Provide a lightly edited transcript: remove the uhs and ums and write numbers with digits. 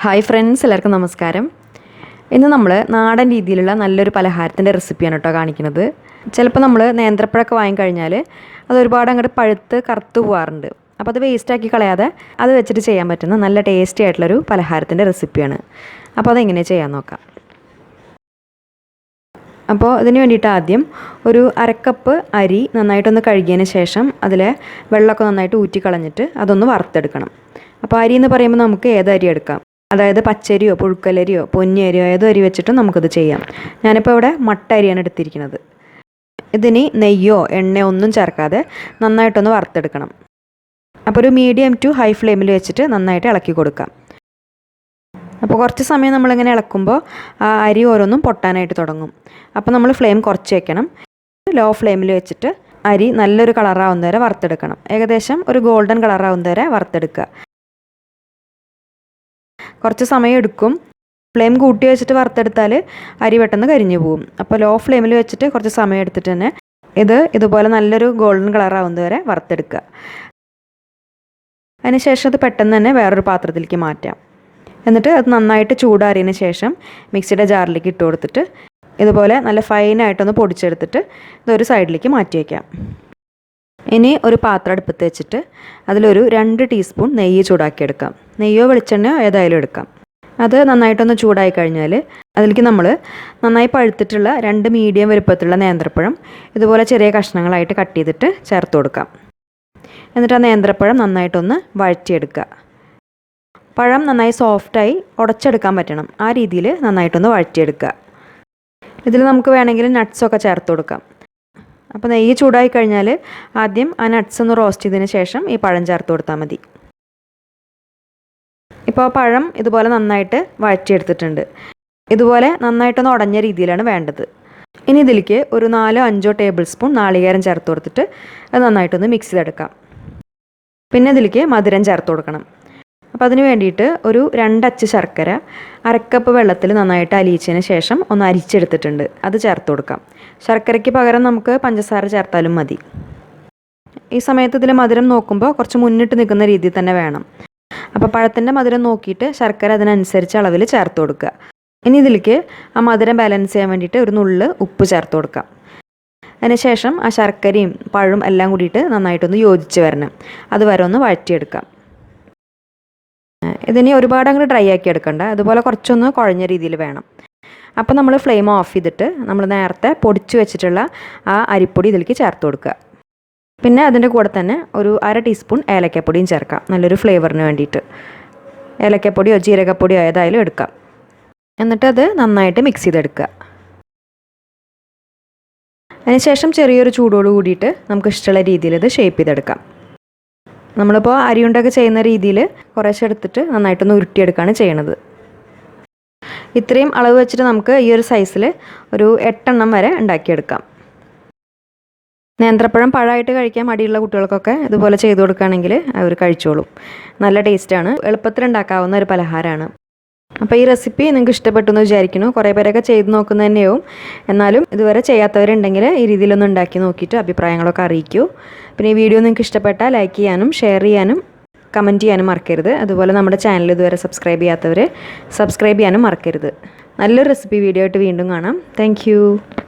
Hi friends, എല്ലാവർക്കും നമസ്കാരം. ഇന്ന് നമ്മൾ നാടൻ രീതിയിലുള്ള നല്ലൊരു പലഹാരത്തിൻ്റെ റെസിപ്പിയാണ് കേട്ടോ കാണിക്കുന്നത്. ചിലപ്പോൾ നമ്മൾ നേന്ത്രപ്പഴമൊക്കെ വാങ്ങിക്കഴിഞ്ഞാൽ അത് ഒരുപാട് അങ്ങോട്ട് പഴുത്ത് കറുത്ത് പോകാറുണ്ട്. അപ്പോൾ അത് വേസ്റ്റാക്കി കളയാതെ അത് വെച്ചിട്ട് ചെയ്യാൻ പറ്റുന്ന നല്ല ടേസ്റ്റി ആയിട്ടുള്ളൊരു പലഹാരത്തിൻ്റെ റെസിപ്പിയാണ്. അപ്പോൾ അതെങ്ങനെ ചെയ്യാൻ നോക്കാം. അപ്പോൾ ഇതിന് വേണ്ടിയിട്ട് ആദ്യം ഒരു അരക്കപ്പ് അരി നന്നായിട്ടൊന്ന് കഴുകിയതിന് ശേഷം അതിലെ വെള്ളമൊക്കെ നന്നായിട്ട് ഊറ്റി കളഞ്ഞിട്ട് അതൊന്ന് വറുത്തെടുക്കണം. അപ്പോൾ അരി എന്ന് പറയുമ്പോൾ നമുക്ക് ഏത് അരി എടുക്കാം, അതായത് പച്ചരിയോ പുഴുക്കലരിയോ പൊന്നിയരിയോ ഏതോ അരി വെച്ചിട്ടും നമുക്കിത് ചെയ്യാം. ഞാനിപ്പോൾ ഇവിടെ മട്ട അരിയാണ് എടുത്തിരിക്കുന്നത്. ഇതിന് നെയ്യോ എണ്ണയോ ഒന്നും ചേർക്കാതെ നന്നായിട്ടൊന്ന് വറുത്തെടുക്കണം. അപ്പോൾ ഒരു മീഡിയം ടു ഹൈ ഫ്ലെയിമിൽ വെച്ചിട്ട് നന്നായിട്ട് ഇളക്കി കൊടുക്കാം. അപ്പോൾ കുറച്ച് സമയം നമ്മളിങ്ങനെ ഇളക്കുമ്പോൾ ആ അരി ഓരോന്നും പൊട്ടാനായിട്ട് തുടങ്ങും. അപ്പോൾ നമ്മൾ ഫ്ലെയിം കുറച്ച് വയ്ക്കണം. ലോ ഫ്ലെയിമിൽ വെച്ചിട്ട് അരി നല്ലൊരു കളറാവുന്ന വരെ വറുത്തെടുക്കണം. ഏകദേശം ഒരു ഗോൾഡൻ കളറാവുന്ന വരെ വറുത്തെടുക്കുക. കുറച്ച് സമയം എടുക്കും. ഫ്ലെയിം കൂട്ടി വെച്ചിട്ട് വറുത്തെടുത്താൽ അരി പെട്ടെന്ന് കരിഞ്ഞു പോകും. അപ്പോൾ ലോ ഫ്ലെയിമിൽ വെച്ചിട്ട് കുറച്ച് സമയം എടുത്തിട്ട് തന്നെ ഇതുപോലെ നല്ലൊരു ഗോൾഡൻ കളറാവുന്നത് വരെ വറുത്തെടുക്കുക. അതിനുശേഷം അത് പെട്ടെന്ന് തന്നെ വേറൊരു പാത്രത്തിലേക്ക് മാറ്റാം. എന്നിട്ട് അത് നന്നായിട്ട് ചൂടാറിയതിന് ശേഷം മിക്സിയുടെ ജാറിലേക്ക് ഇട്ട് കൊടുത്തിട്ട് ഇതുപോലെ നല്ല ഫൈനായിട്ടൊന്ന് പൊടിച്ചെടുത്തിട്ട് ഇതൊരു സൈഡിലേക്ക് മാറ്റി വയ്ക്കാം. ഇനി ഒരു പാത്രം അടുപ്പത്ത് വെച്ചിട്ട് അതിലൊരു 2 ടീസ്പൂൺ നെയ്യ് ചൂടാക്കിയെടുക്കാം. നെയ്യോ വെളിച്ചെണ്ണയോ ഏതായാലും എടുക്കാം. അത് നന്നായിട്ടൊന്ന് ചൂടായി കഴിഞ്ഞാൽ അതിലേക്ക് നമ്മൾ നന്നായി പഴുത്തിട്ടുള്ള 2 മീഡിയം വലുപ്പത്തിലുള്ള നേന്ത്രപ്പഴം ഇതുപോലെ ചെറിയ കഷ്ണങ്ങളായിട്ട് കട്ട് ചെയ്തിട്ട് ചേർത്ത് കൊടുക്കാം. എന്നിട്ട് ആ നേന്ത്രപ്പഴം നന്നായിട്ടൊന്ന് വഴറ്റിയെടുക്കുക. പഴം നന്നായി സോഫ്റ്റായി ഉടച്ചെടുക്കാൻ പറ്റണം. ആ രീതിയിൽ നന്നായിട്ടൊന്ന് വഴറ്റിയെടുക്കുക. ഇതിൽ നമുക്ക് വേണമെങ്കിൽ നട്ട്സൊക്കെ ചേർത്ത് കൊടുക്കാം. അപ്പോൾ നെയ്യ് ചൂടായി കഴിഞ്ഞാൽ ആദ്യം ആ നട്ട്സ് ഒന്ന് റോസ്റ്റ് ചെയ്തതിന് ശേഷം ഈ പഴം ചേർത്ത് കൊടുത്താൽ മതി. ഇപ്പോൾ ആ പഴം ഇതുപോലെ നന്നായിട്ട് വഴറ്റിയെടുത്തിട്ടുണ്ട്. ഇതുപോലെ നന്നായിട്ടൊന്ന് ഉടഞ്ഞ രീതിയിലാണ് വേണ്ടത്. ഇനി ഇതിലേക്ക് ഒരു 4-5 ടേബിൾ സ്പൂൺ നാളികേരം ചേർത്ത് കൊടുത്തിട്ട് അത് നന്നായിട്ടൊന്ന് മിക്സ് ചെയ്തെടുക്കാം. പിന്നെ ഇതിലേക്ക് മധുരം ചേർത്ത് കൊടുക്കണം. അപ്പോൾ അതിന് വേണ്ടിയിട്ട് ഒരു 2 അച്ച് ശർക്കര അരക്കപ്പ് വെള്ളത്തിൽ നന്നായിട്ട് അലിയിച്ചതിന് ശേഷം ഒന്ന് അരിച്ചെടുത്തിട്ടുണ്ട്. അത് ചേർത്ത് കൊടുക്കാം. ശർക്കരയ്ക്ക് പകരം നമുക്ക് പഞ്ചസാര ചേർത്താലും മതി. ഈ സമയത്ത് ഇതിൽ മധുരം നോക്കുമ്പോൾ കുറച്ച് മുന്നിട്ട് നിൽക്കുന്ന രീതിയിൽ തന്നെ വേണം. അപ്പോൾ പഴത്തിൻ്റെ മധുരം നോക്കിയിട്ട് ശർക്കര അതിനനുസരിച്ച് അളവിൽ ചേർത്ത് കൊടുക്കുക. ഇനി ഇതിലേക്ക് ആ മധുരം ബാലൻസ് ചെയ്യാൻ വേണ്ടിയിട്ട് ഒരു നുള്ള് ഉപ്പ് ചേർത്ത് കൊടുക്കാം. അതിനുശേഷം ആ ശർക്കരയും പഴവും എല്ലാം കൂടിയിട്ട് നന്നായിട്ടൊന്ന് യോജിച്ച് വരണം. അതുവരെ ഒന്ന് വഴറ്റിയെടുക്കാം. ഇതിനെ ഒരുപാട് അങ്ങോട്ട് ഡ്രൈ ആക്കി എടുക്കണ്ട. അതുപോലെ കുറച്ചൊന്ന് കുഴഞ്ഞ രീതിയിൽ വേണം. അപ്പോൾ നമ്മൾ ഫ്ലെയിം ഓഫ് ചെയ്തിട്ട് നമ്മൾ നേരത്തെ പൊടിച്ച് വെച്ചിട്ടുള്ള ആ അരിപ്പൊടി ഇതിലേക്ക് ചേർത്ത് കൊടുക്കുക. പിന്നെ അതിൻ്റെ കൂടെ തന്നെ ഒരു 1/2 ടീസ്പൂൺ ഏലക്കപ്പൊടിയും ചേർക്കാം, നല്ലൊരു ഫ്ലേവറിന് വേണ്ടിയിട്ട്. ഏലക്കപ്പൊടിയോ ജീരകപ്പൊടിയോ ഏതായാലും എടുക്കാം. എന്നിട്ട് അത് നന്നായിട്ട് മിക്സ് ചെയ്തെടുക്കുക. അതിനുശേഷം ചെറിയൊരു ചൂടോട് കൂടിയിട്ട് നമുക്ക് ഇഷ്ടമുള്ള രീതിയിൽ ഇത് ഷേപ്പ് ചെയ്തെടുക്കാം. നമ്മളിപ്പോൾ അരിയുണ്ടൊക്കെ ചെയ്യുന്ന രീതിയിൽ കുറേശ്ശെ എടുത്തിട്ട് നന്നായിട്ടൊന്ന് ഉരുട്ടിയെടുക്കുകയാണ് ചെയ്യണത്. ഇത്രയും അളവ് വെച്ചിട്ട് നമുക്ക് ഈ ഒരു സൈസിൽ ഒരു 8 എണ്ണം വരെ ഉണ്ടാക്കിയെടുക്കാം. നേന്ത്രപ്പഴം പഴമായിട്ട് കഴിക്കാൻ മടിയുള്ള കുട്ടികൾക്കൊക്കെ ഇതുപോലെ ചെയ്ത് കൊടുക്കുകയാണെങ്കിൽ അവർ കഴിച്ചോളും. നല്ല ടേസ്റ്റാണ്. എളുപ്പത്തിൽ ഉണ്ടാക്കാവുന്ന ഒരു പലഹാരമാണ്. അപ്പോൾ ഈ റെസിപ്പി നിങ്ങൾക്ക് ഇഷ്ടപ്പെട്ടു എന്ന് വിചാരിക്കുന്നു. കുറേ പേരൊക്കെ ചെയ്ത് നോക്കുന്നത് തന്നെയാവും. എന്നാലും ഇതുവരെ ചെയ്യാത്തവരുണ്ടെങ്കിൽ ഈ രീതിയിലൊന്ന് ഉണ്ടാക്കി നോക്കിയിട്ട് അഭിപ്രായങ്ങളൊക്കെ അറിയിക്കൂ. പിന്നെ ഈ വീഡിയോ നിങ്ങൾക്ക് ഇഷ്ടപ്പെട്ടാൽ ലൈക്ക് ചെയ്യാനും ഷെയർ ചെയ്യാനും കമൻറ്റ് ചെയ്യാനും മറക്കരുത്. അതുപോലെ നമ്മുടെ ചാനൽ ഇതുവരെ സബ്സ്ക്രൈബ് ചെയ്യാത്തവർ സബ്സ്ക്രൈബ് ചെയ്യാനും മറക്കരുത്. നല്ലൊരു റെസിപ്പി വീഡിയോ ആയിട്ട് വീണ്ടും കാണാം. താങ്ക്